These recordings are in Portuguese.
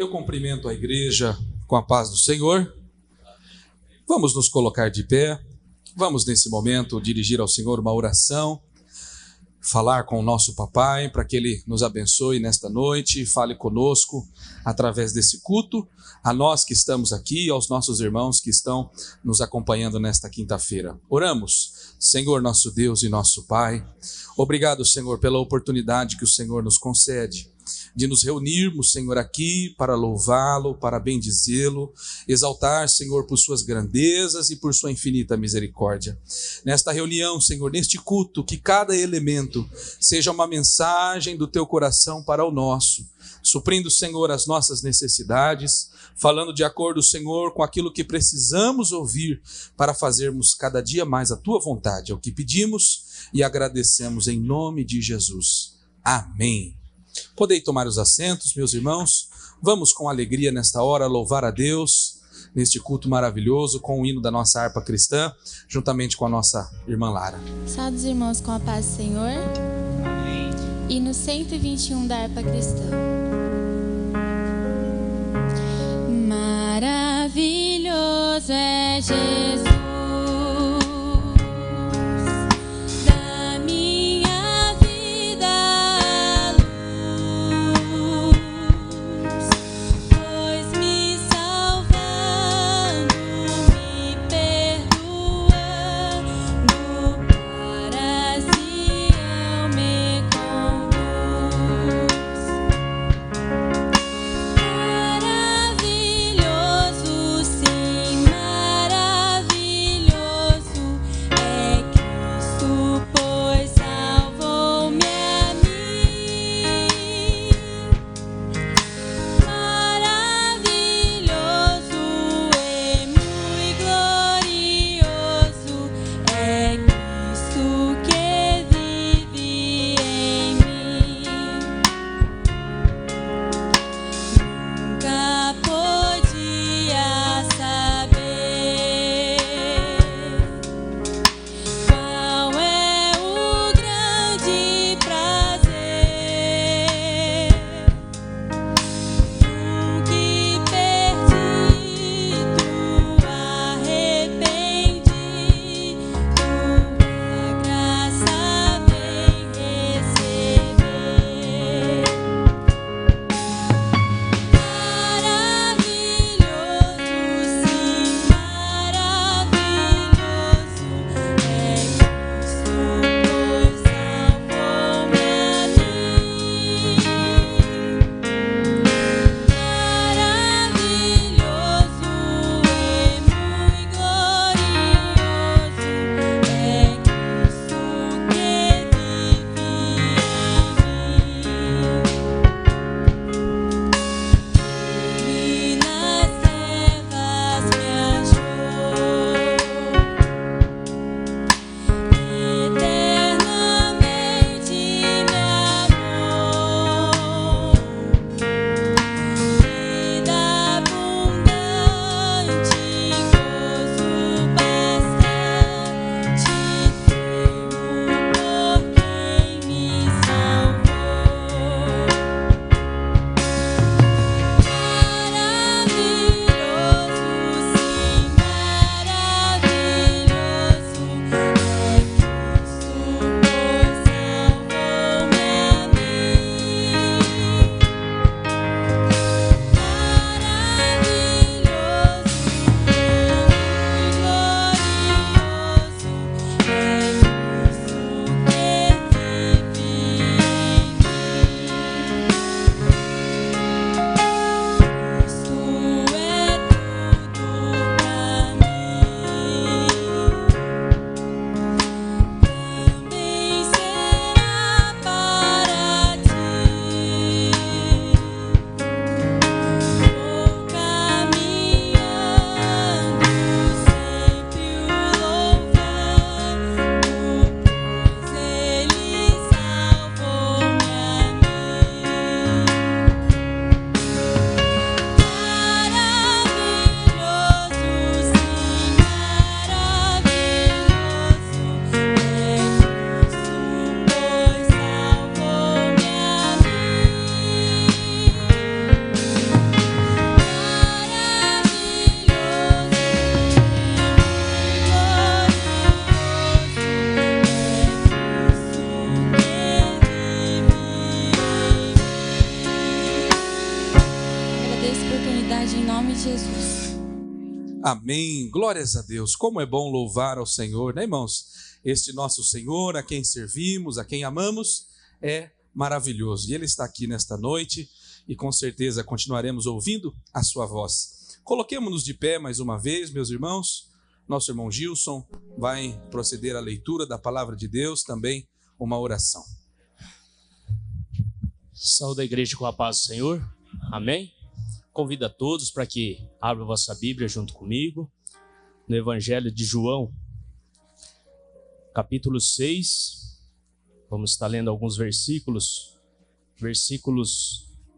Eu cumprimento a igreja com a paz do Senhor. Vamos nos colocar de pé. Vamos, nesse momento, dirigir ao Senhor uma oração, falar com o nosso papai para que Ele nos abençoe nesta noite, fale conosco através desse culto, a nós que estamos aqui, aos nossos irmãos que estão nos acompanhando nesta quinta-feira. Oramos. Senhor, nosso Deus e nosso Pai, obrigado, Senhor, pela oportunidade que o Senhor nos concede de nos reunirmos, Senhor, aqui para louvá-lo, para bendizê-lo, exaltar, Senhor, por suas grandezas e por sua infinita misericórdia. Nesta reunião, Senhor, neste culto, que cada elemento seja uma mensagem do teu coração para o nosso, suprindo, Senhor, as nossas necessidades, falando de acordo, Senhor, com aquilo que precisamos ouvir para fazermos cada dia mais a tua vontade. É o que pedimos e agradecemos em nome de Jesus. Amém. Podei tomar os assentos, meus irmãos. Vamos com alegria nesta hora louvar a Deus, neste culto maravilhoso, com o hino da nossa harpa cristã, juntamente com a nossa irmã Lara. Salve os irmãos com a paz do Senhor. Amém. Hino 121 da harpa cristã. Maravilhoso é Jesus. Maravilhoso, sim, maravilhoso. essa oportunidade em nome de Jesus. Amém. Glórias a Deus. Como é bom louvar ao Senhor, né, irmãos? Este nosso Senhor, a quem servimos, a quem amamos, é maravilhoso. E Ele está aqui nesta noite e com certeza continuaremos ouvindo a sua voz. Coloquemo-nos de pé mais uma vez, meus irmãos. Nosso irmão Gilson vai proceder à leitura da palavra de Deus, também uma oração. Saúde a igreja com a paz do Senhor. Amém? Convido a todos para que abram a vossa Bíblia junto comigo, no Evangelho de João, capítulo 6, vamos estar lendo alguns versículos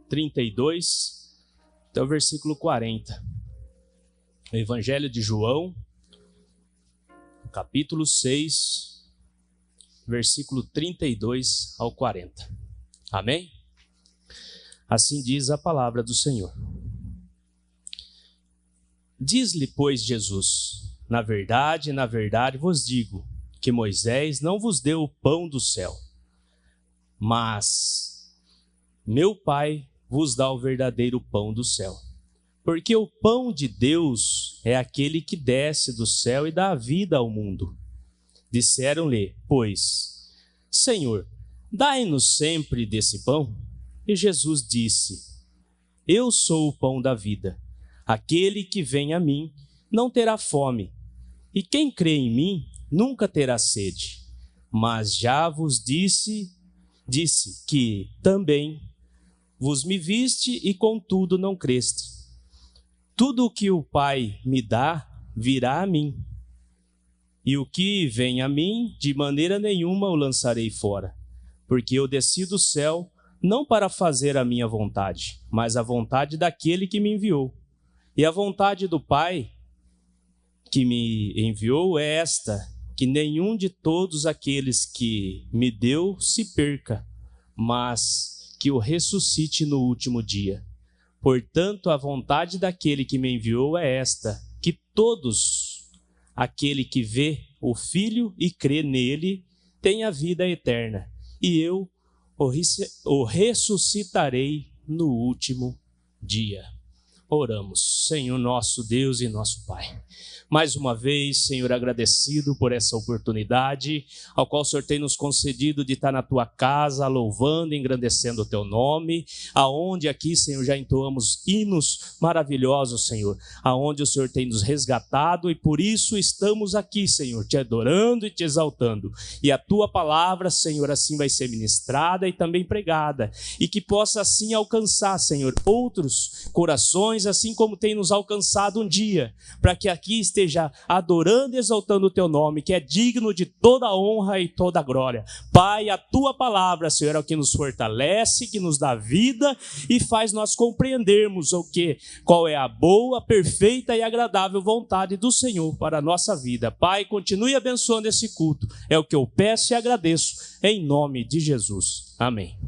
32 até o versículo 40. O Evangelho de João, capítulo 6, versículo 32 ao 40. Amém? Assim diz a palavra do Senhor. Diz-lhe, pois, Jesus: na verdade vos digo, que Moisés não vos deu o pão do céu, mas meu Pai vos dá o verdadeiro pão do céu. Porque o pão de Deus é aquele que desce do céu e dá a vida ao mundo. Disseram-lhe, pois, Senhor, dai-nos sempre desse pão. E Jesus disse: eu sou o pão da vida. Aquele que vem a mim não terá fome, e quem crê em mim nunca terá sede. Mas já vos disse que também vos me viste e contudo não creste. Tudo o que o Pai me dá virá a mim, e o que vem a mim de maneira nenhuma o lançarei fora, porque eu desci do céu não para fazer a minha vontade, mas a vontade daquele que me enviou. E a vontade do Pai que me enviou é esta, que nenhum de todos aqueles que me deu se perca, mas que o ressuscite no último dia. Portanto, a vontade daquele que me enviou é esta, que todos aquele que vê o Filho e crê nele tenha vida eterna, e eu o ressuscitarei no último dia. Oramos. Senhor nosso Deus e nosso Pai, mais uma vez, Senhor, agradecido por essa oportunidade ao qual o Senhor tem nos concedido de estar na Tua casa, louvando e engrandecendo o Teu nome, aonde aqui, Senhor, já entoamos hinos maravilhosos, Senhor, aonde o Senhor tem nos resgatado e por isso estamos aqui, Senhor, Te adorando e Te exaltando. E a Tua palavra, Senhor, assim vai ser ministrada e também pregada, e que possa assim alcançar, Senhor, outros corações, assim como tem nos alcançado um dia, para que aqui esteja adorando e exaltando o Teu nome, que é digno de toda a honra e toda a glória. Pai, a Tua palavra, Senhor, é o que nos fortalece, que nos dá vida e faz nós compreendermos qual é a boa, perfeita e agradável vontade do Senhor para a nossa vida. Pai, continue abençoando esse culto. É o que eu peço e agradeço, em nome de Jesus. Amém.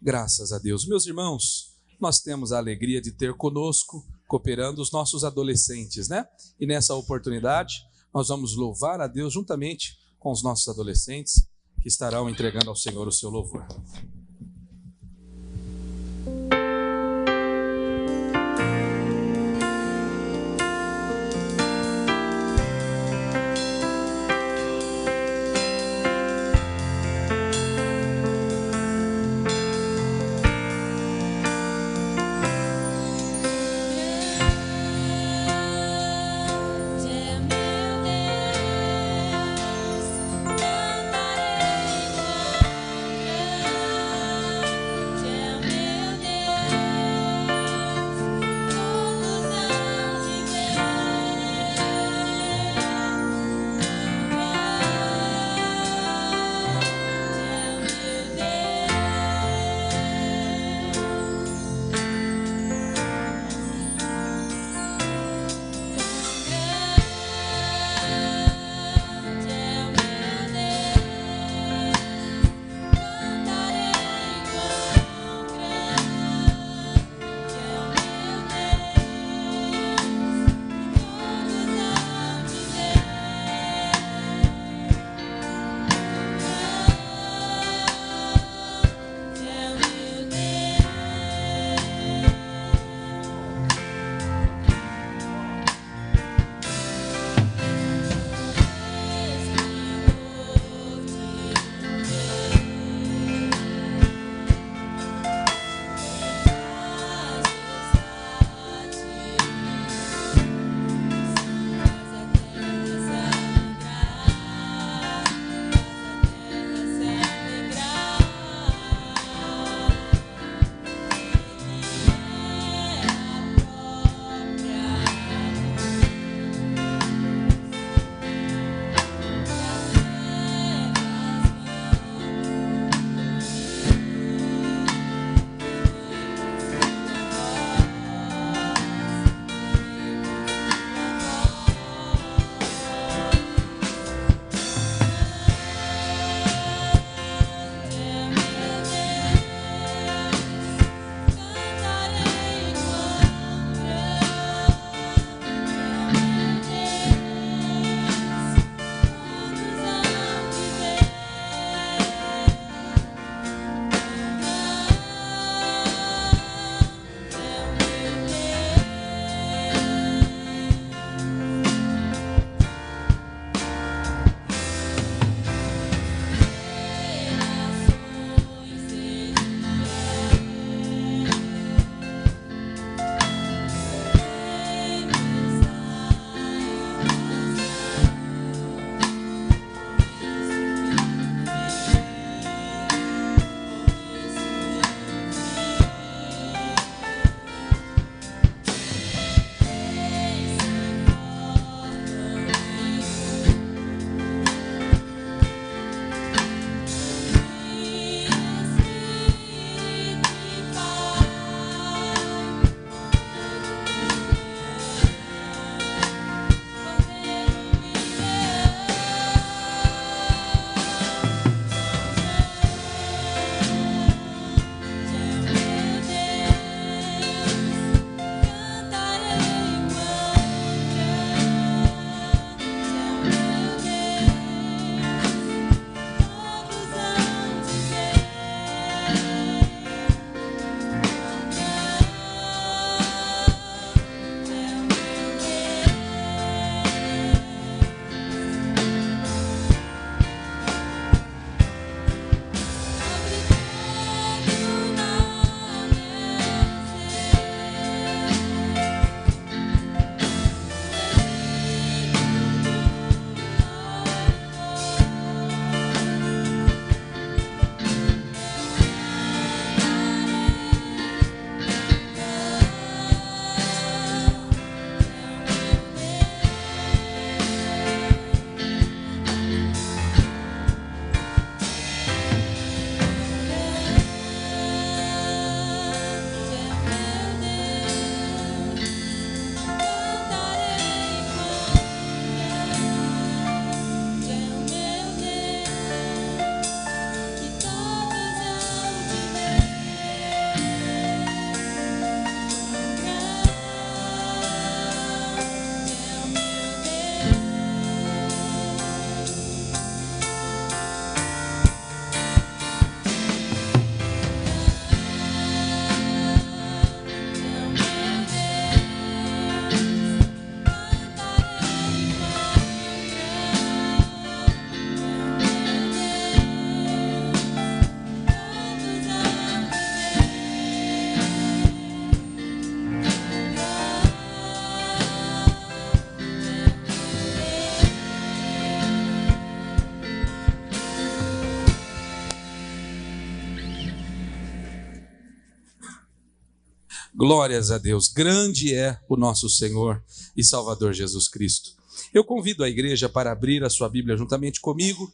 Graças a Deus. Meus irmãos, nós temos a alegria de ter conosco, cooperando os nossos adolescentes, né? E nessa oportunidade, nós vamos louvar a Deus juntamente com os nossos adolescentes que estarão entregando ao Senhor o seu louvor. Cantarei Glórias a Deus. Grande é o nosso Senhor e Salvador Jesus Cristo. Eu convido a igreja para abrir a sua Bíblia juntamente comigo.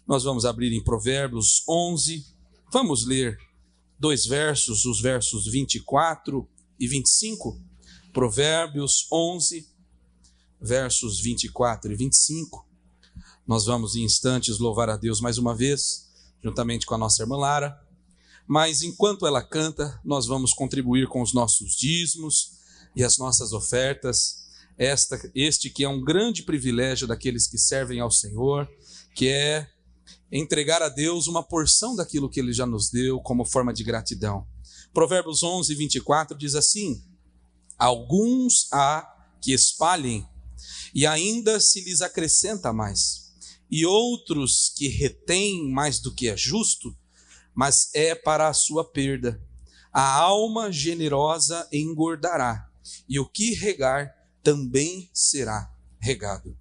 Nós vamos abrir em Provérbios 11. Vamos ler dois versos, os versos 24 e 25. Provérbios 11, versos 24 e 25. Nós vamos em instantes louvar a Deus mais uma vez, juntamente com a nossa irmã Lara. Mas enquanto ela canta, nós vamos contribuir com os nossos dízimos e as nossas ofertas. Este que é um grande privilégio daqueles que servem ao Senhor, que é entregar a Deus uma porção daquilo que Ele já nos deu como forma de gratidão. Provérbios 11, 24 diz assim: alguns há que espalhem e ainda se lhes acrescenta mais, e outros que retêm mais do que é justo, mas é para a sua perda. A alma generosa engordará, e o que regar também será regado.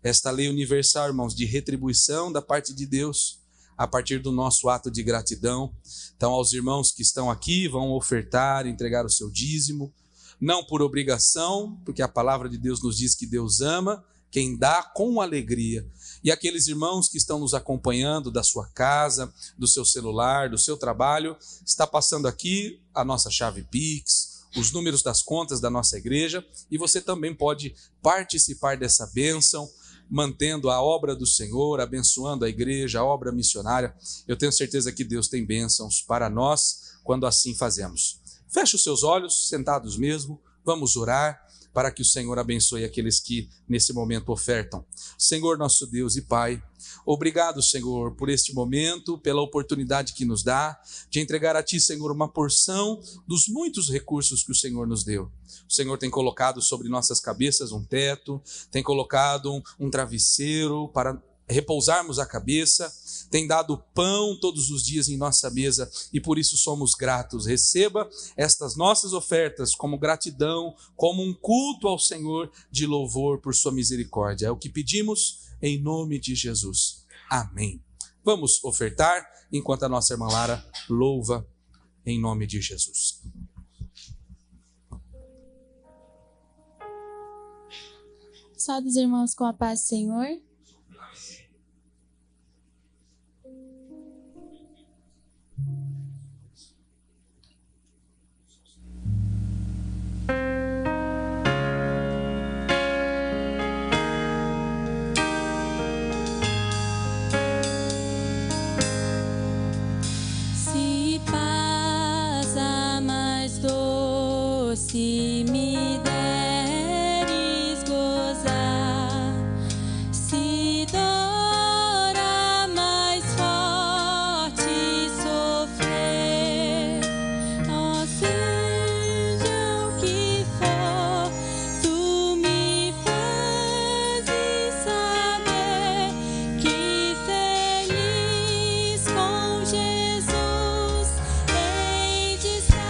Esta lei universal, irmãos, de retribuição da parte de Deus, a partir do nosso ato de gratidão. Então, aos irmãos que estão aqui, vão ofertar, entregar o seu dízimo, não por obrigação, porque a palavra de Deus nos diz que Deus ama quem dá com alegria. E aqueles irmãos que estão nos acompanhando da sua casa, do seu celular, do seu trabalho, está passando aqui a nossa chave Pix, os números das contas da nossa igreja, e você também pode participar dessa bênção, mantendo a obra do Senhor, abençoando a igreja, a obra missionária. Eu tenho certeza que Deus tem bênçãos para nós quando assim fazemos. Feche os seus olhos, sentados mesmo, vamos orar para que o Senhor abençoe aqueles que nesse momento ofertam. Senhor nosso Deus e Pai, obrigado, Senhor, por este momento, pela oportunidade que nos dá de entregar a Ti, Senhor, uma porção dos muitos recursos que o Senhor nos deu. O Senhor tem colocado sobre nossas cabeças um teto, tem colocado um travesseiro para repousarmos a cabeça, tem dado pão todos os dias em nossa mesa e por isso somos gratos. Receba estas nossas ofertas como gratidão, como um culto ao Senhor de louvor por sua misericórdia. É o que pedimos em nome de Jesus. Amém. Vamos ofertar enquanto a nossa irmã Lara louva em nome de Jesus. Salve os irmãos com a paz do Senhor. Se paz a mais doce me deres gozar, se dor a mais forte sofrer, ó seja o que for, tu me fazes saber que feliz com Jesus hei de estar.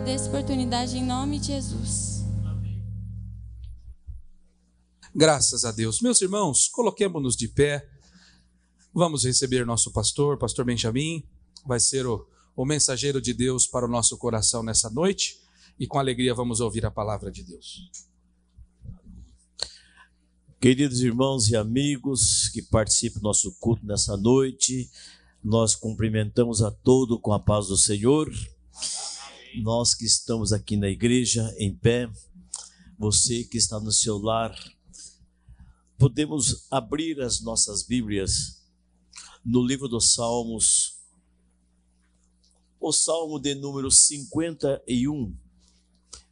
agradeço a oportunidade em nome de Jesus. Graças a Deus. Meus irmãos, coloquemo-nos de pé. Vamos receber nosso pastor Benjamin. Vai ser o mensageiro de Deus para o nosso coração nessa noite. E com alegria vamos ouvir a palavra de Deus. Queridos irmãos e amigos que participam do nosso culto nessa noite, nós cumprimentamos a todos com a paz do Senhor. Nós que estamos aqui na igreja em pé, você que está no seu lar, podemos abrir as nossas Bíblias no livro dos Salmos, o Salmo de número 51,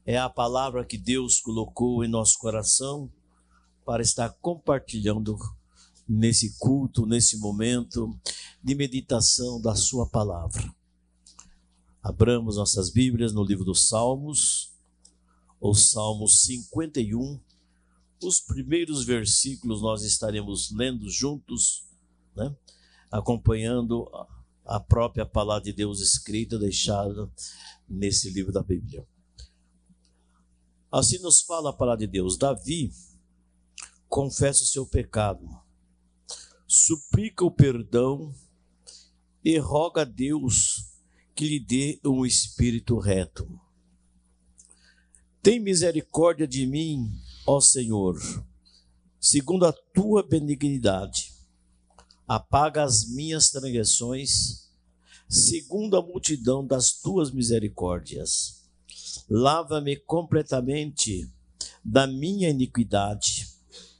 é a palavra que Deus colocou em nosso coração para estar compartilhando nesse culto, nesse momento de meditação da sua palavra. Abramos nossas Bíblias no livro dos Salmos, o Salmo 51, os primeiros versículos nós estaremos lendo juntos, né? Acompanhando a própria palavra de Deus escrita, deixada nesse livro da Bíblia. Assim nos fala a palavra de Deus: Davi confessa o seu pecado, suplica o perdão e roga a Deus que lhe dê um espírito reto. Tem misericórdia de mim, ó Senhor, segundo a tua benignidade. Apaga as minhas transgressões, segundo a multidão das tuas misericórdias. Lava-me completamente da minha iniquidade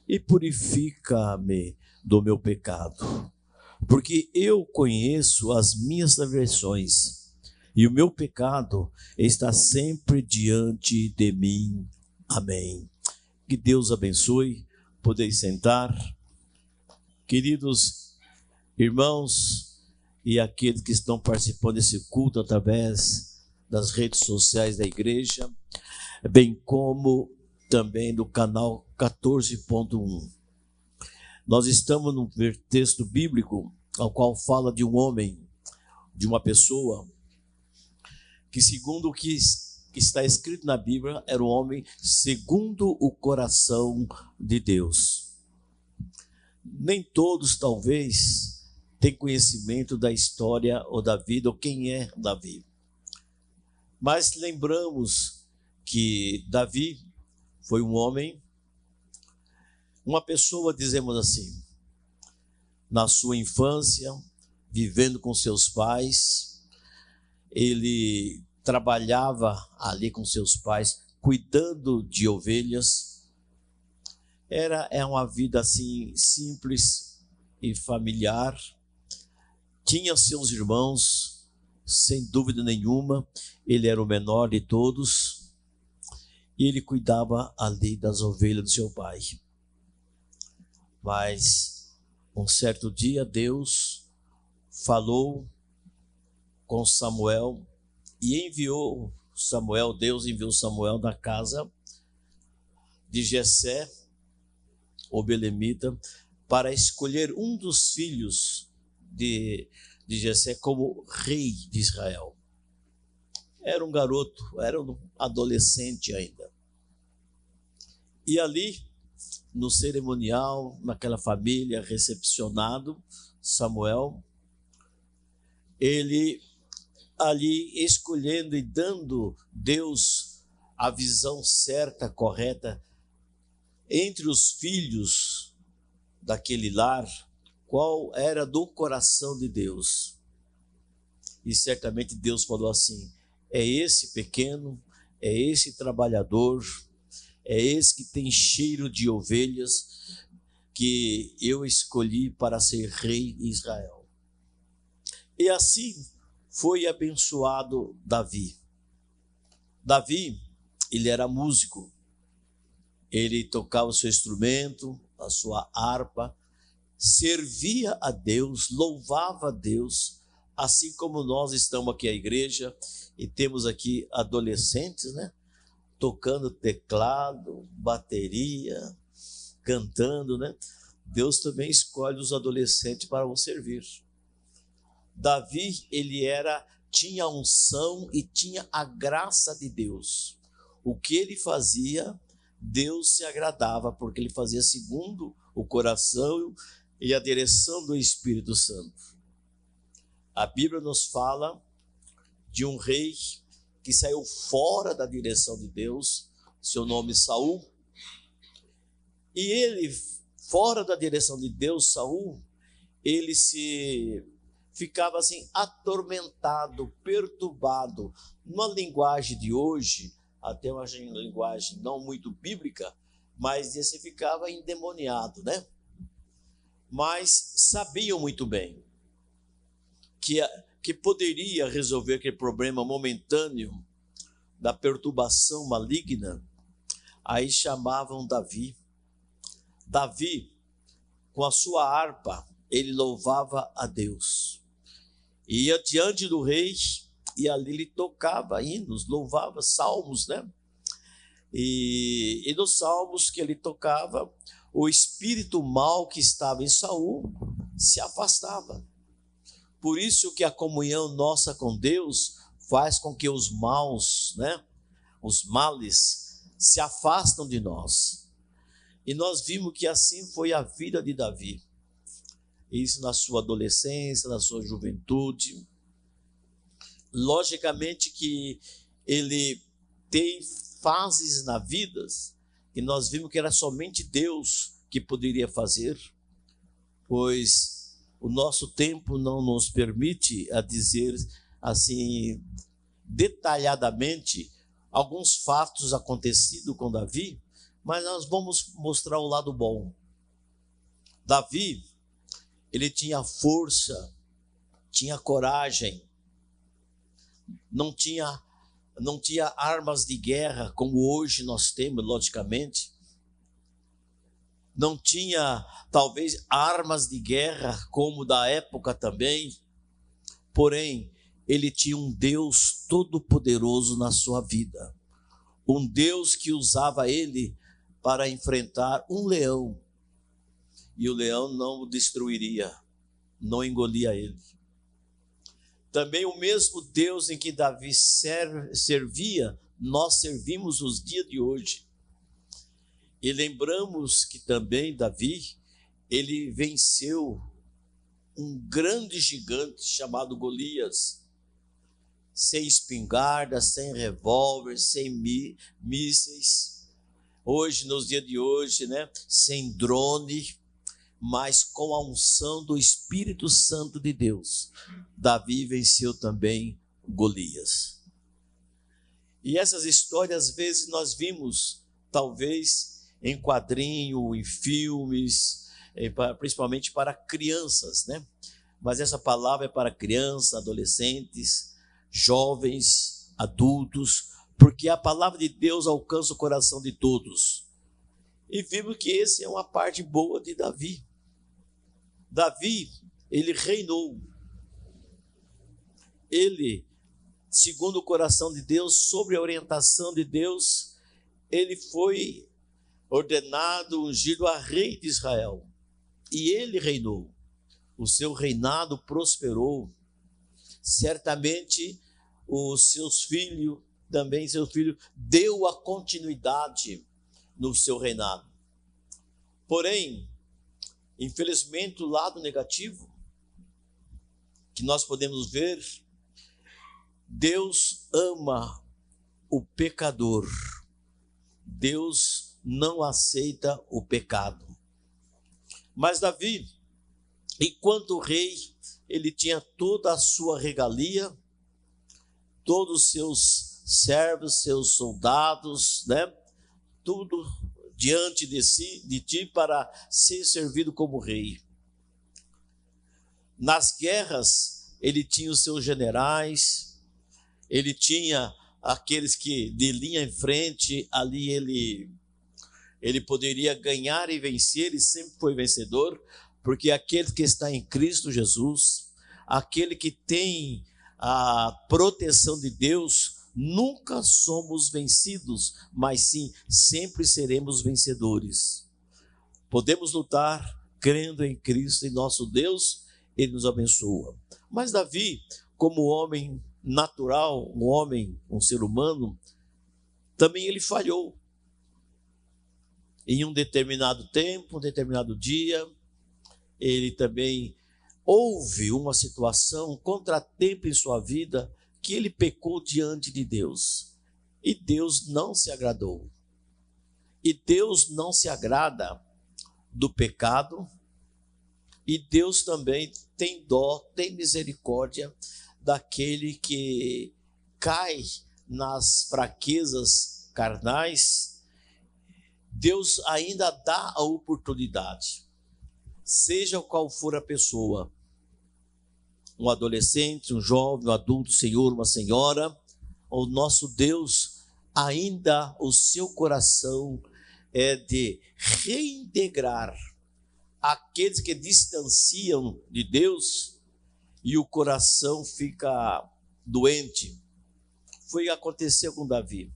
e purifica-me do meu pecado. Porque eu conheço as minhas transgressões e o meu pecado está sempre diante de mim. Amém. Que Deus abençoe. Podeis sentar. Queridos irmãos e aqueles que estão participando desse culto através das redes sociais da igreja, bem como também do canal 14.1. Nós estamos num texto bíblico ao qual fala de um homem, de uma pessoa, que segundo o que está escrito na Bíblia, era um homem segundo o coração de Deus. Nem todos, talvez, têm conhecimento da história ou da vida, ou quem é Davi. Mas lembramos que Davi foi um homem, uma pessoa, dizemos assim, na sua infância, vivendo com seus pais, ele trabalhava ali com seus pais, cuidando de ovelhas. É uma vida assim simples e familiar. Tinha seus irmãos, sem dúvida nenhuma, ele era o menor de todos, e ele cuidava ali das ovelhas do seu pai. Mas um certo dia Deus falou com Samuel e Deus enviou Samuel da casa de Jessé, o belemita, para escolher um dos filhos de Jessé como rei de Israel. Era um garoto, era um adolescente ainda. E ali, no cerimonial, naquela família, recepcionado, Samuel, ele ali escolhendo e dando Deus a visão certa, correta, entre os filhos daquele lar, qual era do coração de Deus. E certamente Deus falou assim: é esse pequeno, é esse trabalhador, é esse que tem cheiro de ovelhas, que eu escolhi para ser rei em Israel. E assim foi abençoado Davi. Davi, ele era músico, ele tocava o seu instrumento, a sua harpa, servia a Deus, louvava a Deus, assim como nós estamos aqui à igreja e temos aqui adolescentes, né? Tocando teclado, bateria, cantando, né? Deus também escolhe os adolescentes para o servir. Davi, ele era tinha a unção e tinha a graça de Deus. O que ele fazia, Deus se agradava, porque ele fazia segundo o coração e a direção do Espírito Santo. A Bíblia nos fala de um rei que saiu fora da direção de Deus, seu nome Saul. E ele, fora da direção de Deus, Saul, ele ficava assim atormentado, perturbado. Numa linguagem de hoje, até uma linguagem não muito bíblica, mas esse ficava endemoniado, né? Mas sabiam muito bem que poderia resolver aquele problema momentâneo da perturbação maligna. Aí chamavam Davi. Davi, com a sua harpa, ele louvava a Deus. Ia diante do rei e ali ele tocava hinos, louvava salmos, né? E nos salmos que ele tocava, o espírito mau que estava em Saul se afastava. Por isso que a comunhão nossa com Deus faz com que os maus, né, os males, se afastam de nós. E nós vimos que assim foi a vida de Davi. Isso na sua adolescência, na sua juventude. Logicamente que ele tem fases na vida que nós vimos que era somente Deus que poderia fazer, pois o nosso tempo não nos permite a dizer assim detalhadamente alguns fatos acontecidos com Davi, mas nós vamos mostrar o lado bom. Davi, ele tinha força, tinha coragem, não tinha armas de guerra como hoje nós temos, logicamente. Não tinha, talvez, armas de guerra como da época também. Porém, ele tinha um Deus todo-poderoso na sua vida. Um Deus que usava ele para enfrentar um leão. E o leão não o destruiria, não engolia ele. Também o mesmo Deus em que Davi servia, nós servimos os dias de hoje. E lembramos que também Davi, ele venceu um grande gigante chamado Golias, sem espingarda, sem revólver, sem mísseis. Hoje, nos dias de hoje, né, sem drone, mas com a unção do Espírito Santo de Deus, Davi venceu também Golias. E essas histórias, às vezes, nós vimos, talvez, em quadrinho, em filmes, principalmente para crianças, né? Mas essa palavra é para crianças, adolescentes, jovens, adultos, porque a palavra de Deus alcança o coração de todos. E vimos que essa é uma parte boa de Davi. Davi, ele reinou. Ele, segundo o coração de Deus, sob a orientação de Deus, ele foi ordenado, ungido a rei de Israel. E ele reinou. O seu reinado prosperou. Certamente, os seus filhos, também seu filho, deu a continuidade no seu reinado. Porém, infelizmente, o lado negativo que nós podemos ver, Deus ama o pecador. Deus não aceita o pecado. Mas Davi, enquanto rei, ele tinha toda a sua regalia, todos os seus servos, seus soldados, né? Tudo diante de ti para ser servido como rei. Nas guerras, ele tinha os seus generais, ele tinha aqueles que de linha em frente, ali ele poderia ganhar e vencer, e sempre foi vencedor, porque aquele que está em Cristo Jesus, aquele que tem a proteção de Deus, nunca somos vencidos, mas sim, sempre seremos vencedores. Podemos lutar crendo em Cristo e nosso Deus, ele nos abençoa. Mas Davi, como homem natural, um homem, um ser humano, também ele falhou. Em um determinado tempo, um determinado dia, ele também houve uma situação, um contratempo em sua vida, que ele pecou diante de Deus. E Deus não se agradou. E Deus não se agrada do pecado. E Deus também tem dó, tem misericórdia daquele que cai nas fraquezas carnais. Deus ainda dá a oportunidade, seja qual for a pessoa, um adolescente, um jovem, um adulto, um senhor, uma senhora, o nosso Deus ainda, o seu coração é de reintegrar aqueles que distanciam de Deus e o coração fica doente. Foi o que aconteceu com Davi.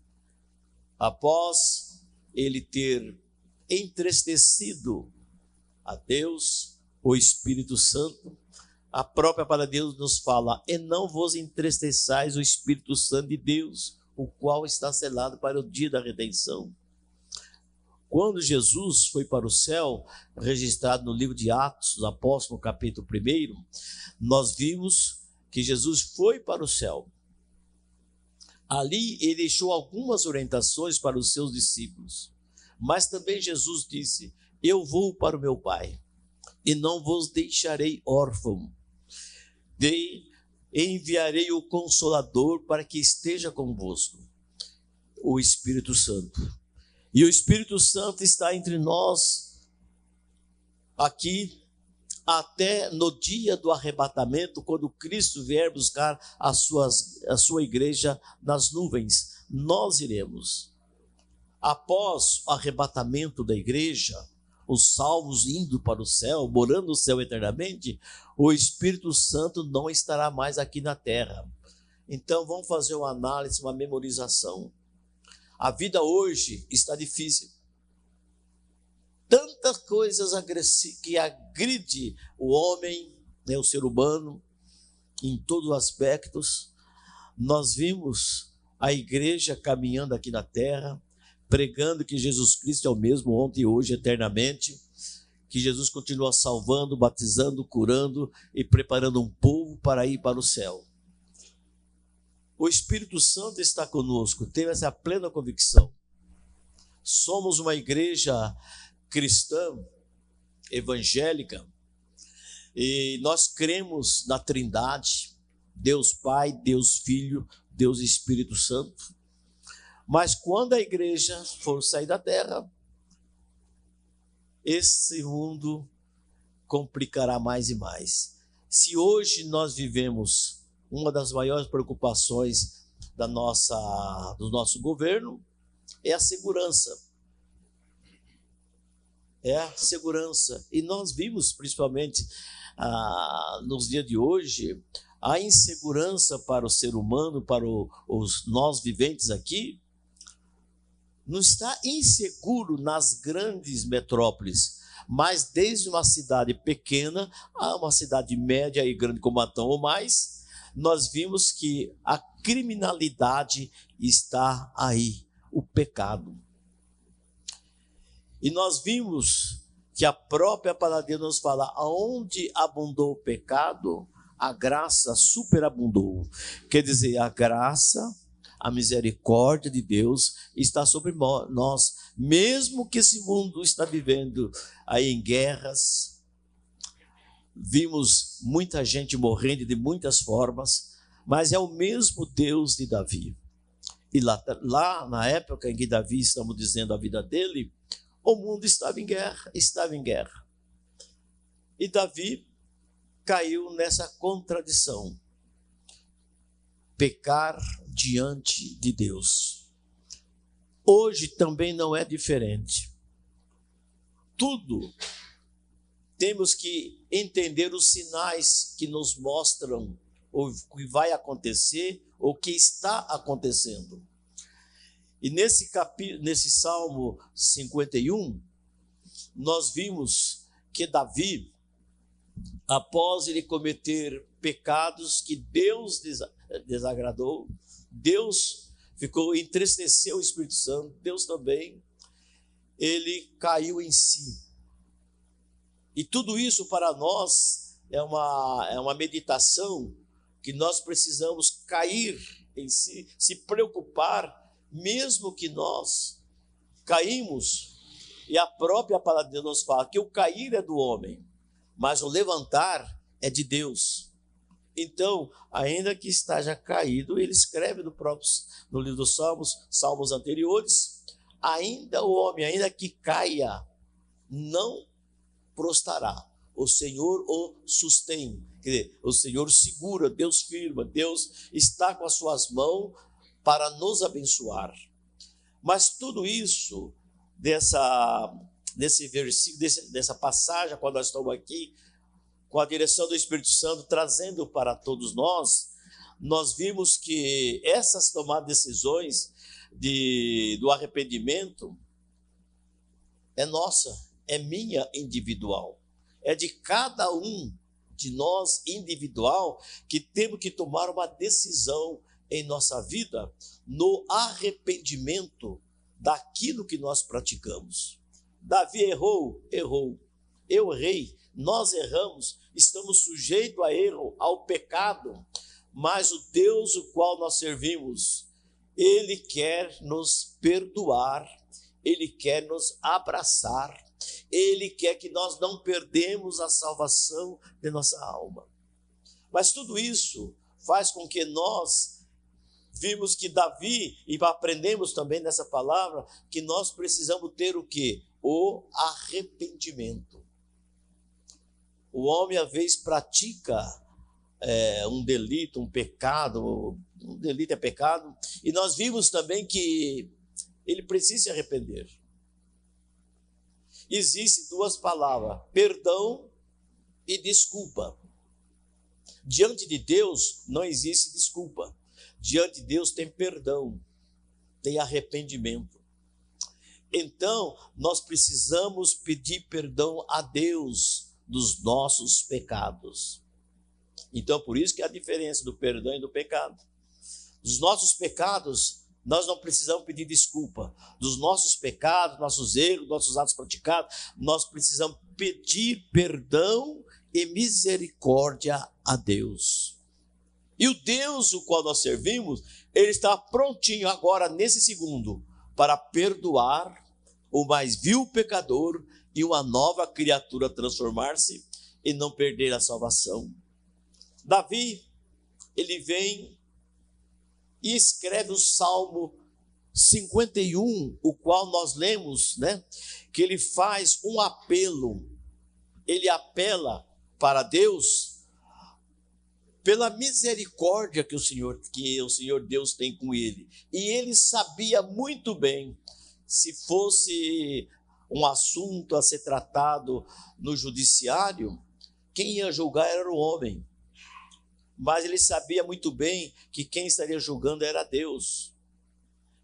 Após ele ter entristecido a Deus, o Espírito Santo, a própria palavra de Deus nos fala: e não vos entristeçais o Espírito Santo de Deus, o qual está selado para o dia da redenção. Quando Jesus foi para o céu, registrado no livro de Atos dos Apóstolos, capítulo 1, nós vimos que Jesus foi para o céu. Ali ele deixou algumas orientações para os seus discípulos, mas também Jesus disse: eu vou para o meu Pai e não vos deixarei órfão. Enviarei o Consolador para que esteja convosco, o Espírito Santo. E o Espírito Santo está entre nós aqui até no dia do arrebatamento, quando Cristo vier buscar a sua igreja nas nuvens. Nós iremos. Após o arrebatamento da igreja, os salvos indo para o céu, morando no céu eternamente, o Espírito Santo não estará mais aqui na terra. Então vamos fazer uma análise, uma memorização. A vida hoje está difícil. Tantas coisas que agride o homem, né, o ser humano, em todos os aspectos. Nós vimos a igreja caminhando aqui na terra, pregando que Jesus Cristo é o mesmo ontem, hoje, eternamente, que Jesus continua salvando, batizando, curando e preparando um povo para ir para o céu. O Espírito Santo está conosco, tenho essa plena convicção. Somos uma igreja cristã, evangélica, e nós cremos na Trindade, Deus Pai, Deus Filho, Deus Espírito Santo. Mas quando a igreja for sair da terra, esse mundo complicará mais e mais. Se hoje nós vivemos uma das maiores preocupações do nosso governo, é a segurança. É a segurança. E nós vimos, principalmente nos dias de hoje, a insegurança para o ser humano, para os nós viventes aqui, não está inseguro nas grandes metrópoles, mas desde uma cidade pequena a uma cidade média e grande como Matão ou mais, nós vimos que a criminalidade está aí, o pecado. E nós vimos que a própria palavra de Deus nos fala: aonde abundou o pecado, a graça superabundou. Quer dizer, a graça, a misericórdia de Deus está sobre nós, mesmo que esse mundo está vivendo aí em guerras. Vimos muita gente morrendo de muitas formas, mas é o mesmo Deus de Davi. E lá na época em que Davi, estamos dizendo a vida dele, o mundo estava em guerra. E Davi caiu nessa contradição: pecar diante de Deus. Hoje também não é diferente. Tudo temos que entender os sinais que nos mostram o que vai acontecer, o que está acontecendo. E nesse Salmo 51, nós vimos que Davi, após ele cometer pecados que Deus desagradou. Deus entristeceu o Espírito Santo. Deus também, ele caiu em si. E tudo isso para nós é uma meditação que nós precisamos cair em si, se preocupar, mesmo que nós caímos. E a própria palavra de Deus nos fala que o cair é do homem, mas o levantar é de Deus. Então, ainda que esteja caído, ele escreve no livro dos Salmos anteriores, ainda o homem, ainda que caia, não prostrará. O Senhor o sustém. Quer dizer, o Senhor segura, Deus firma, Deus está com as suas mãos para nos abençoar. Mas tudo isso, desse versículo, dessa passagem, quando nós estamos aqui, com a direção do Espírito Santo, trazendo para todos nós vimos que essas tomadas de decisões do arrependimento é nossa, é minha individual, é de cada um de nós individual, que temos que tomar uma decisão em nossa vida no arrependimento daquilo que nós praticamos. Davi errou, eu errei, nós erramos, estamos sujeitos a erro, ao pecado, mas o Deus o qual nós servimos, ele quer nos perdoar, ele quer nos abraçar, ele quer que nós não perdemos a salvação de nossa alma. Mas tudo isso faz com que nós vimos que Davi, e aprendemos também nessa palavra, que nós precisamos ter o quê? O arrependimento. O homem, às vezes, pratica um delito, um pecado, um delito é pecado, e nós vimos também que ele precisa se arrepender. Existem duas palavras, perdão e desculpa. Diante de Deus não existe desculpa. Diante de Deus tem perdão, tem arrependimento. Então, nós precisamos pedir perdão a Deus dos nossos pecados. Então, por isso que há a diferença do perdão e do pecado. Dos nossos pecados, nós não precisamos pedir desculpa. Dos nossos pecados, nossos erros, nossos atos praticados, nós precisamos pedir perdão e misericórdia a Deus. E o Deus o qual nós servimos, ele está prontinho agora, nesse segundo, para perdoar o mais vil pecador e uma nova criatura transformar-se e não perder a salvação. Davi, ele vem e escreve o Salmo 51, o qual nós lemos, que ele faz um apelo, ele apela para Deus pela misericórdia que o Senhor Deus tem com ele. E ele sabia muito bem, se fosse um assunto a ser tratado no judiciário, quem ia julgar era o homem. Mas ele sabia muito bem que quem estaria julgando era Deus.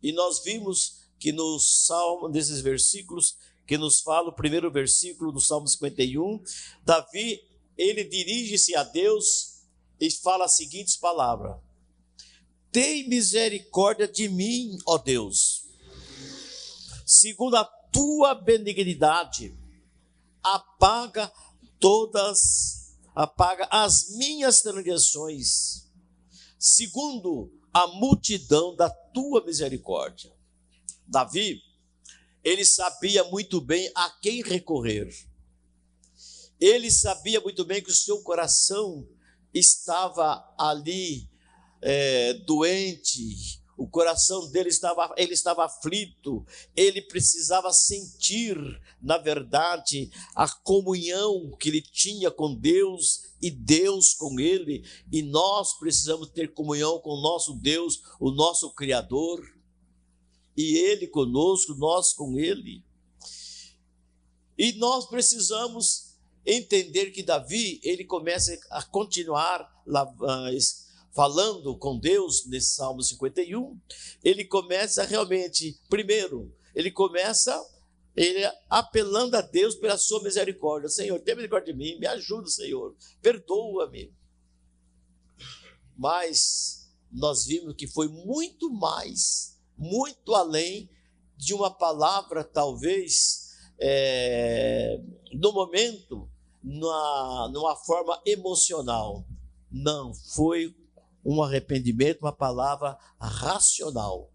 E nós vimos que no Salmo, desses versículos, que nos fala o primeiro versículo do Salmo 51, Davi, ele dirige-se a Deus e fala as seguintes palavras: tem misericórdia de mim, ó Deus, segundo a tua benignidade, apaga as minhas transgressões, segundo a multidão da tua misericórdia. Davi, ele sabia muito bem a quem recorrer. Ele sabia muito bem que o seu coração estava ali doente, o coração dele estava aflito, ele precisava sentir, na verdade, a comunhão que ele tinha com Deus e Deus com ele, e nós precisamos ter comunhão com o nosso Deus, o nosso Criador, e ele conosco, nós com ele. E nós precisamos entender que Davi, ele começa a continuar falando com Deus nesse Salmo 51, ele começa realmente, primeiro, ele apelando a Deus pela sua misericórdia. Senhor, tenha misericórdia de mim, me ajuda, Senhor, perdoa-me. Mas nós vimos que foi muito mais, muito além de uma palavra, talvez, no momento, numa forma emocional. Não, foi um arrependimento, uma palavra racional.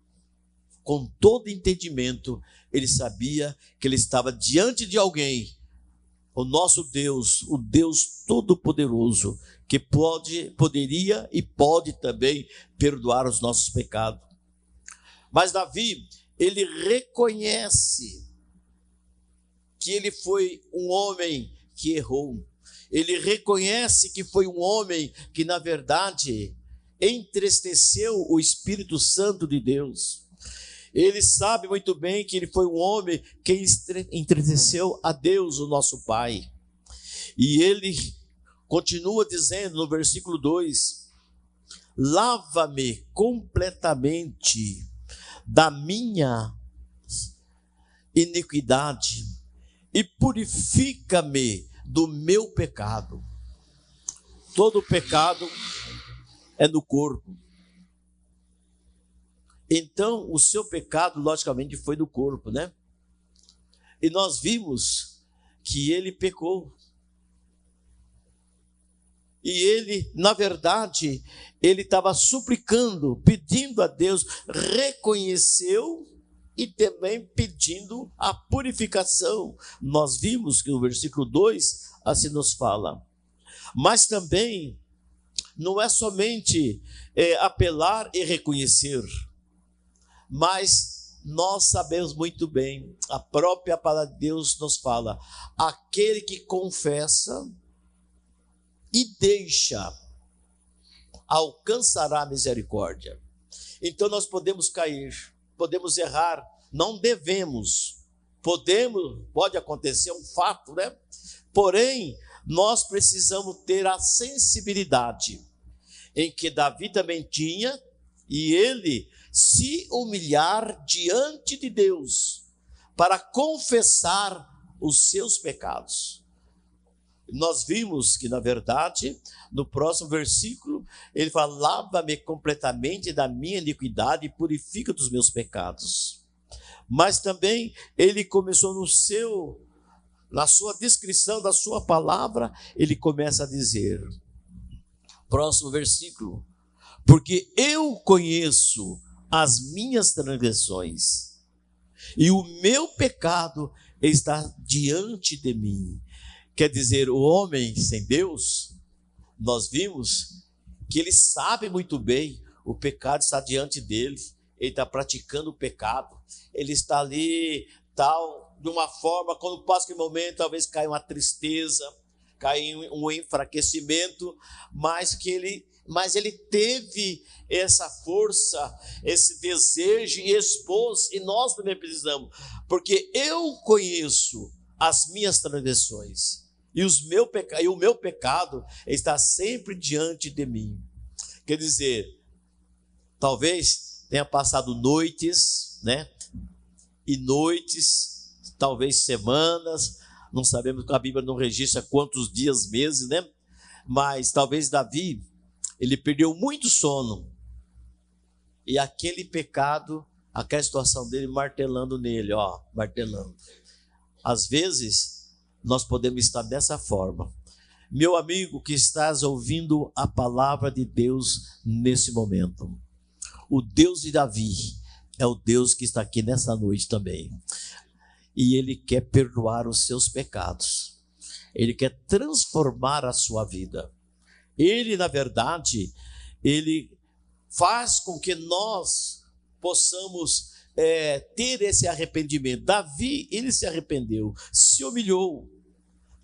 Com todo entendimento, ele sabia que ele estava diante de alguém, o nosso Deus, o Deus Todo-Poderoso, que poderia e pode também perdoar os nossos pecados. Mas Davi, ele reconhece que ele foi um homem que errou. Ele reconhece que foi um homem que, na verdade, entristeceu o Espírito Santo de Deus. Ele sabe muito bem que ele foi um homem que entristeceu a Deus, o nosso Pai. E ele continua dizendo no versículo 2: lava-me completamente da minha iniquidade e purifica-me do meu pecado. Todo pecado é no corpo. Então, o seu pecado, logicamente, foi do corpo, né? E nós vimos que ele pecou. E ele, na verdade, ele estava suplicando, pedindo a Deus, reconheceu e também pedindo a purificação. Nós vimos que no versículo 2, assim nos fala. Mas também, não é somente apelar e reconhecer, mas nós sabemos muito bem, a própria palavra de Deus nos fala, aquele que confessa e deixa, alcançará a misericórdia. Então nós podemos cair, podemos errar, não devemos, pode acontecer, é um fato, né? Porém, nós precisamos ter a sensibilidade, em que Davi também tinha, e ele se humilhar diante de Deus, para confessar os seus pecados. Nós vimos que, na verdade, no próximo versículo, ele fala, lava-me completamente da minha iniquidade e purifica dos meus pecados. Mas também ele começou na sua descrição da sua palavra, ele começa a dizer, próximo versículo, porque eu conheço as minhas transgressões, e o meu pecado está diante de mim. Quer dizer, o homem sem Deus, nós vimos que ele sabe muito bem, o pecado está diante dele, ele está praticando o pecado, ele está ali, tal, de uma forma, quando passa aquele momento, talvez caia uma tristeza, caia um enfraquecimento, mas ele teve essa força, esse desejo e expôs, e nós também precisamos, porque eu conheço as minhas transgressões, e o meu pecado está sempre diante de mim. Quer dizer, talvez tenha passado noites, né? E noites, talvez semanas, não sabemos, a Bíblia não registra quantos dias, meses, né? Mas talvez Davi, ele perdeu muito sono, e aquele pecado, aquela situação dele martelando nele, martelando. Às vezes, nós podemos estar dessa forma. Meu amigo que estás ouvindo a palavra de Deus nesse momento, o Deus de Davi é o Deus que está aqui nessa noite também. E ele quer perdoar os seus pecados. Ele quer transformar a sua vida. Ele, na verdade, ele faz com que nós possamos ter esse arrependimento. Davi, ele se arrependeu, se humilhou,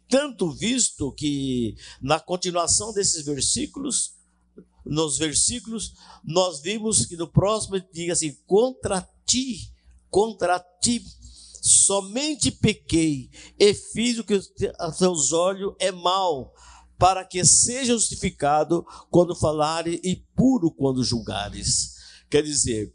tanto visto que na continuação desses versículos, nós vimos que no próximo diz assim, contra ti, somente pequei e fiz o que a teus olhos é mal, para que seja justificado quando falares e puro quando julgares. Quer dizer,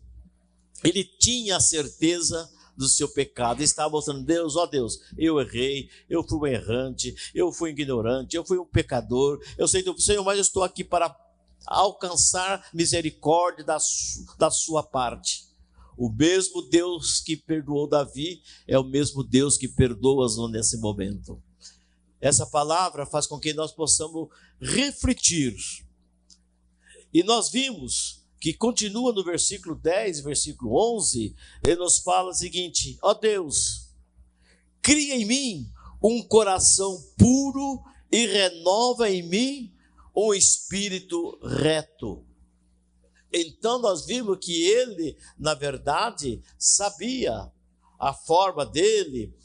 ele tinha a certeza do seu pecado, ele estava mostrando, Deus, Deus, eu errei, eu fui um errante, eu fui ignorante, eu fui um pecador, eu sei do Senhor, mas eu estou aqui para alcançar misericórdia da sua parte. O mesmo Deus que perdoou Davi é o mesmo Deus que perdoa-nos nesse momento. Essa palavra faz com que nós possamos refletir. E nós vimos que continua no versículo 10, versículo 11, ele nos fala o seguinte: ó Deus, cria em mim um coração puro e renova em mim um espírito reto. Então nós vimos que ele, na verdade, sabia a forma dele,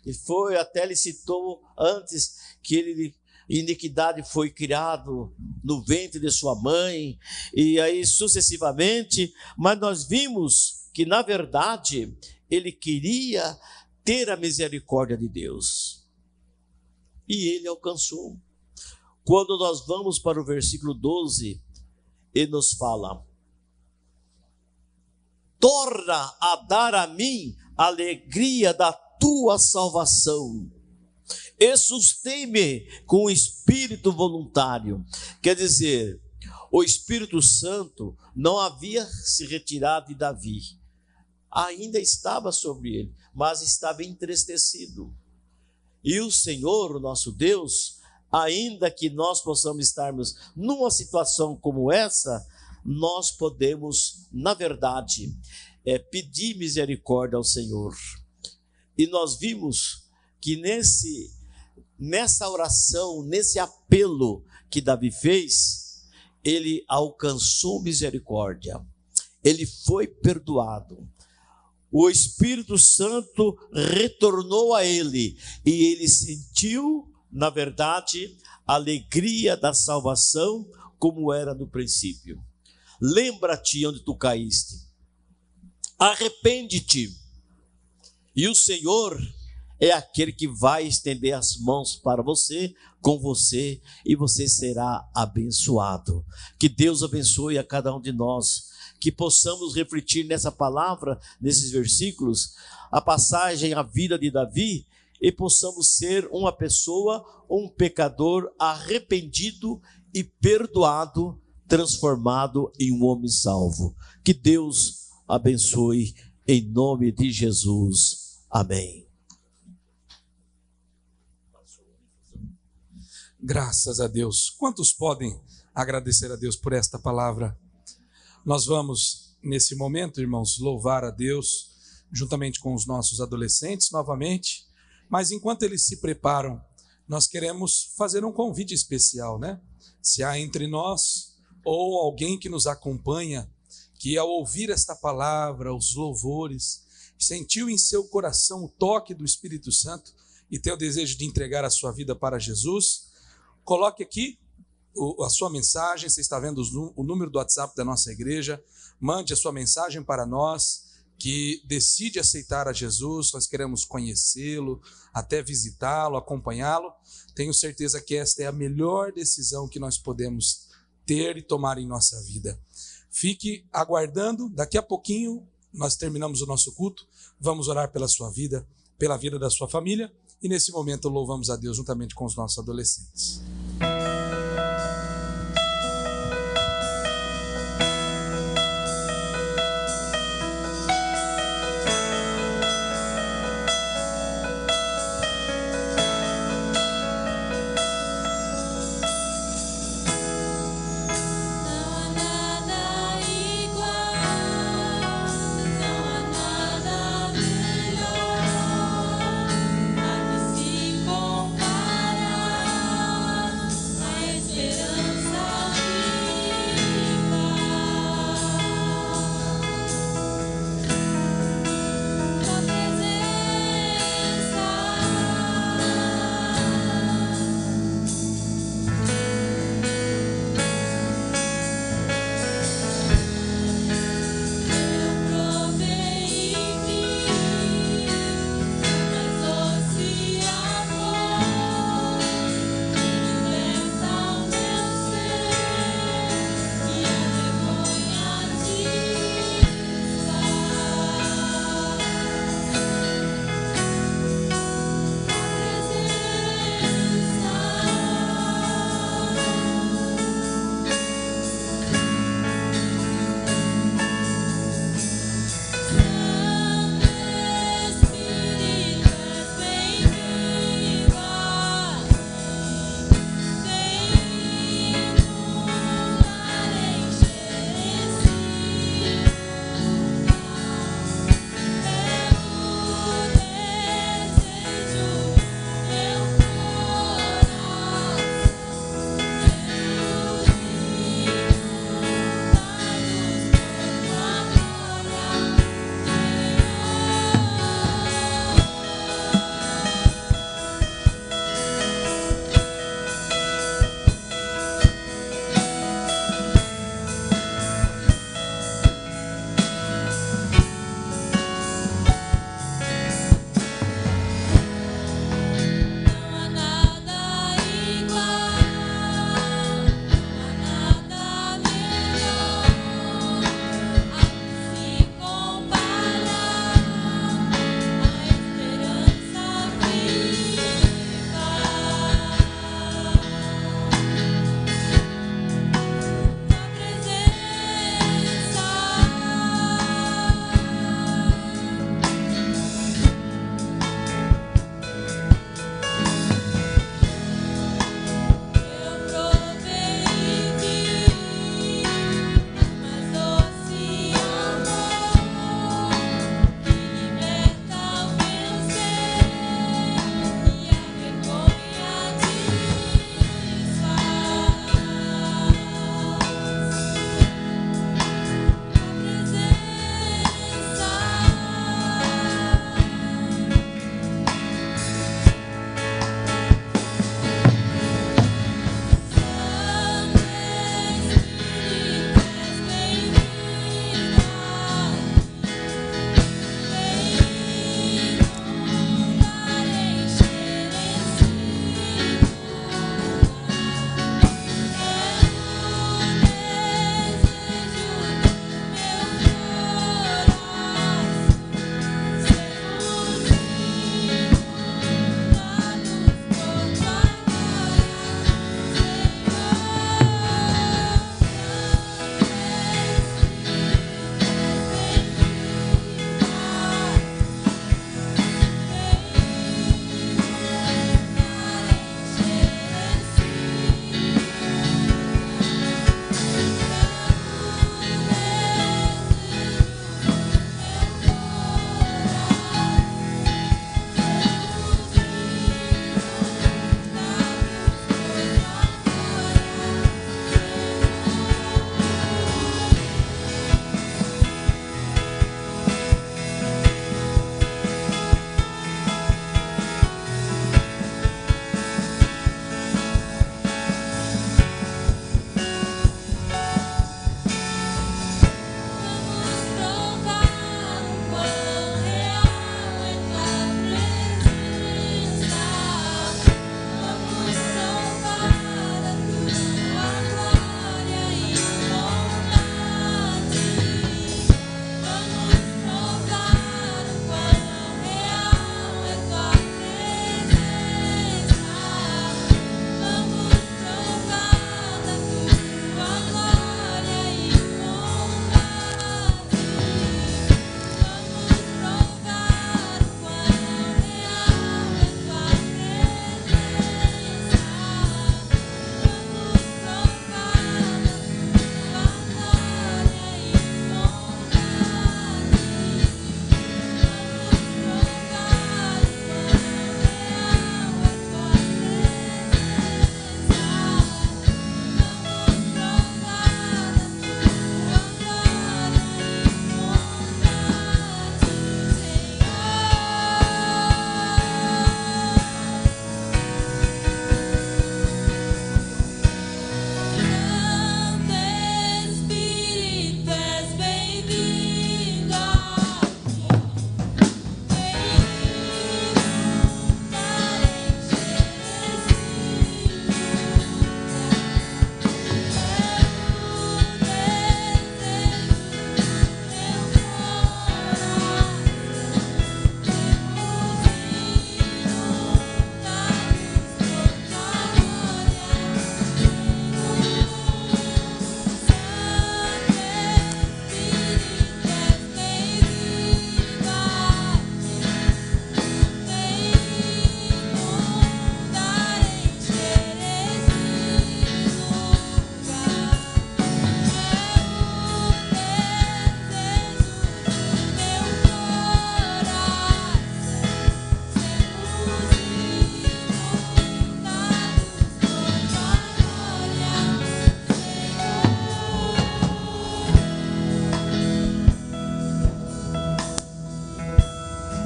e foi até ele citou antes que ele, iniquidade foi criado no ventre de sua mãe, e aí sucessivamente, mas nós vimos que na verdade ele queria ter a misericórdia de Deus, e ele alcançou. Quando nós vamos para o versículo 12, ele nos fala: torna a dar a mim a alegria da tua salvação, e sustém-me com o espírito voluntário. Quer dizer, o Espírito Santo não havia se retirado de Davi, ainda estava sobre ele, mas estava entristecido. E o Senhor, o nosso Deus, ainda que nós possamos estarmos numa situação como essa, nós podemos, na verdade, pedir misericórdia ao Senhor. E nós vimos que nessa oração, nesse apelo que Davi fez, ele alcançou misericórdia, ele foi perdoado. O Espírito Santo retornou a ele e ele sentiu, na verdade, a alegria da salvação como era no princípio. Lembra-te onde tu caíste, arrepende-te, e o Senhor é aquele que vai estender as mãos para você, com você, e você será abençoado. Que Deus abençoe a cada um de nós, que possamos refletir nessa palavra, nesses versículos, a passagem, a vida de Davi, e possamos ser uma pessoa, um pecador arrependido e perdoado, transformado em um homem salvo. Que Deus abençoe em nome de Jesus. Amém. Graças a Deus. Quantos podem agradecer a Deus por esta palavra? Nós vamos, nesse momento, irmãos, louvar a Deus, juntamente com os nossos adolescentes, novamente. Mas enquanto eles se preparam, nós queremos fazer um convite especial, né? Se há entre nós ou alguém que nos acompanha, que ao ouvir esta palavra, os louvores, sentiu em seu coração o toque do Espírito Santo e tem o desejo de entregar a sua vida para Jesus, coloque aqui a sua mensagem. Você está vendo o número do WhatsApp da nossa igreja, mande a sua mensagem para nós, que decide aceitar a Jesus. Nós queremos conhecê-lo, até visitá-lo, acompanhá-lo. Tenho certeza que esta é a melhor decisão que nós podemos ter e tomar em nossa vida. Fique aguardando, daqui a pouquinho nós terminamos o nosso culto, vamos orar pela sua vida, pela vida da sua família, e nesse momento louvamos a Deus juntamente com os nossos adolescentes. Comparar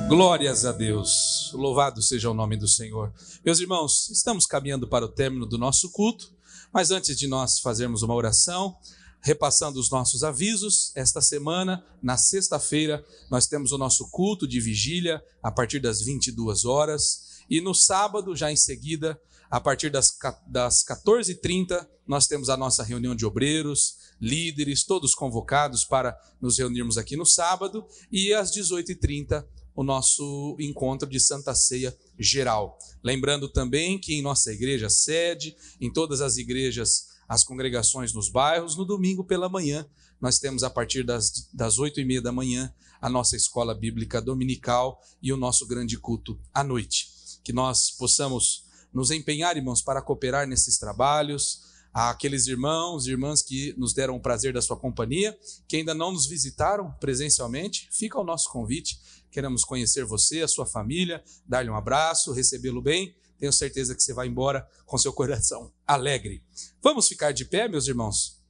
Glórias a Deus, louvado seja o nome do Senhor. Meus irmãos, estamos caminhando para o término do nosso culto, mas antes de nós fazermos uma oração, repassando os nossos avisos, esta semana, na sexta-feira, nós temos o nosso culto de vigília a partir das 22 horas, e no sábado, já em seguida, a partir das 14h30, nós temos a nossa reunião de obreiros, líderes, todos convocados para nos reunirmos aqui no sábado, e às 18h30, o nosso encontro de Santa Ceia geral. Lembrando também que em nossa igreja sede, em todas as igrejas, as congregações nos bairros, no domingo pela manhã, nós temos a partir das 8h30 da manhã, a nossa escola bíblica dominical e o nosso grande culto à noite. Que nós possamos nos empenhar, irmãos, para cooperar nesses trabalhos, àqueles irmãos e irmãs que nos deram o prazer da sua companhia, que ainda não nos visitaram presencialmente, fica o nosso convite. Queremos conhecer você, a sua família, dar-lhe um abraço, recebê-lo bem. Tenho certeza que você vai embora com seu coração alegre. Vamos ficar de pé, meus irmãos?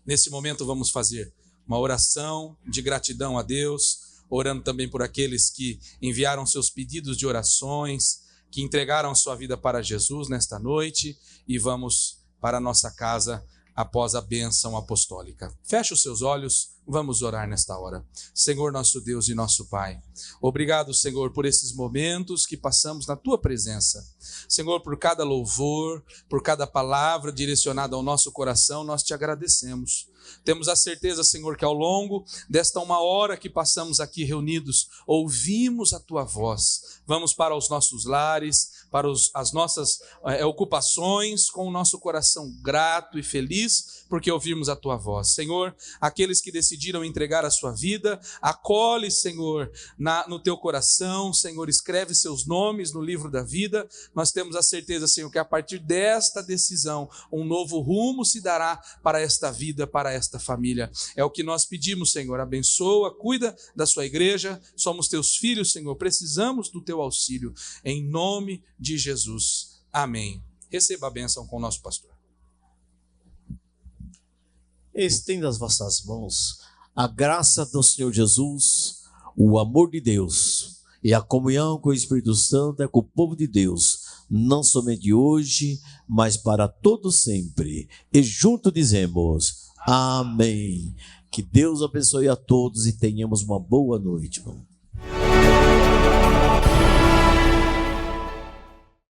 Nesse momento vamos fazer uma oração de gratidão a Deus, orando também por aqueles que enviaram seus pedidos de orações, que entregaram sua vida para Jesus nesta noite, e vamos para a nossa casa após a bênção apostólica. Feche os seus olhos, vamos orar nesta hora. Senhor, nosso Deus e nosso Pai, obrigado, Senhor, por esses momentos que passamos na Tua presença. Senhor, por cada louvor, por cada palavra direcionada ao nosso coração, nós Te agradecemos. Temos a certeza, Senhor, que ao longo desta 1 hora que passamos aqui reunidos, ouvimos a Tua voz. Vamos para os nossos lares, para as nossas ocupações, com o nosso coração grato e feliz, porque ouvimos a Tua voz. Senhor, aqueles que decidiram entregar a sua vida, acolhe, Senhor, no Teu coração, Senhor, escreve seus nomes no livro da vida. Nós temos a certeza, Senhor, que a partir desta decisão, um novo rumo se dará para esta vida, para esta família. É o que nós pedimos, Senhor. Abençoa, cuida da sua igreja. Somos Teus filhos, Senhor. Precisamos do Teu auxílio. Em nome de Jesus. Amém. Receba a bênção com o nosso pastor. Estenda as vossas mãos. A graça do Senhor Jesus, o amor de Deus e a comunhão com o Espírito Santo é com o povo de Deus, não somente hoje, mas para todo sempre. E junto dizemos: amém. Que Deus abençoe a todos e tenhamos uma boa noite, irmão.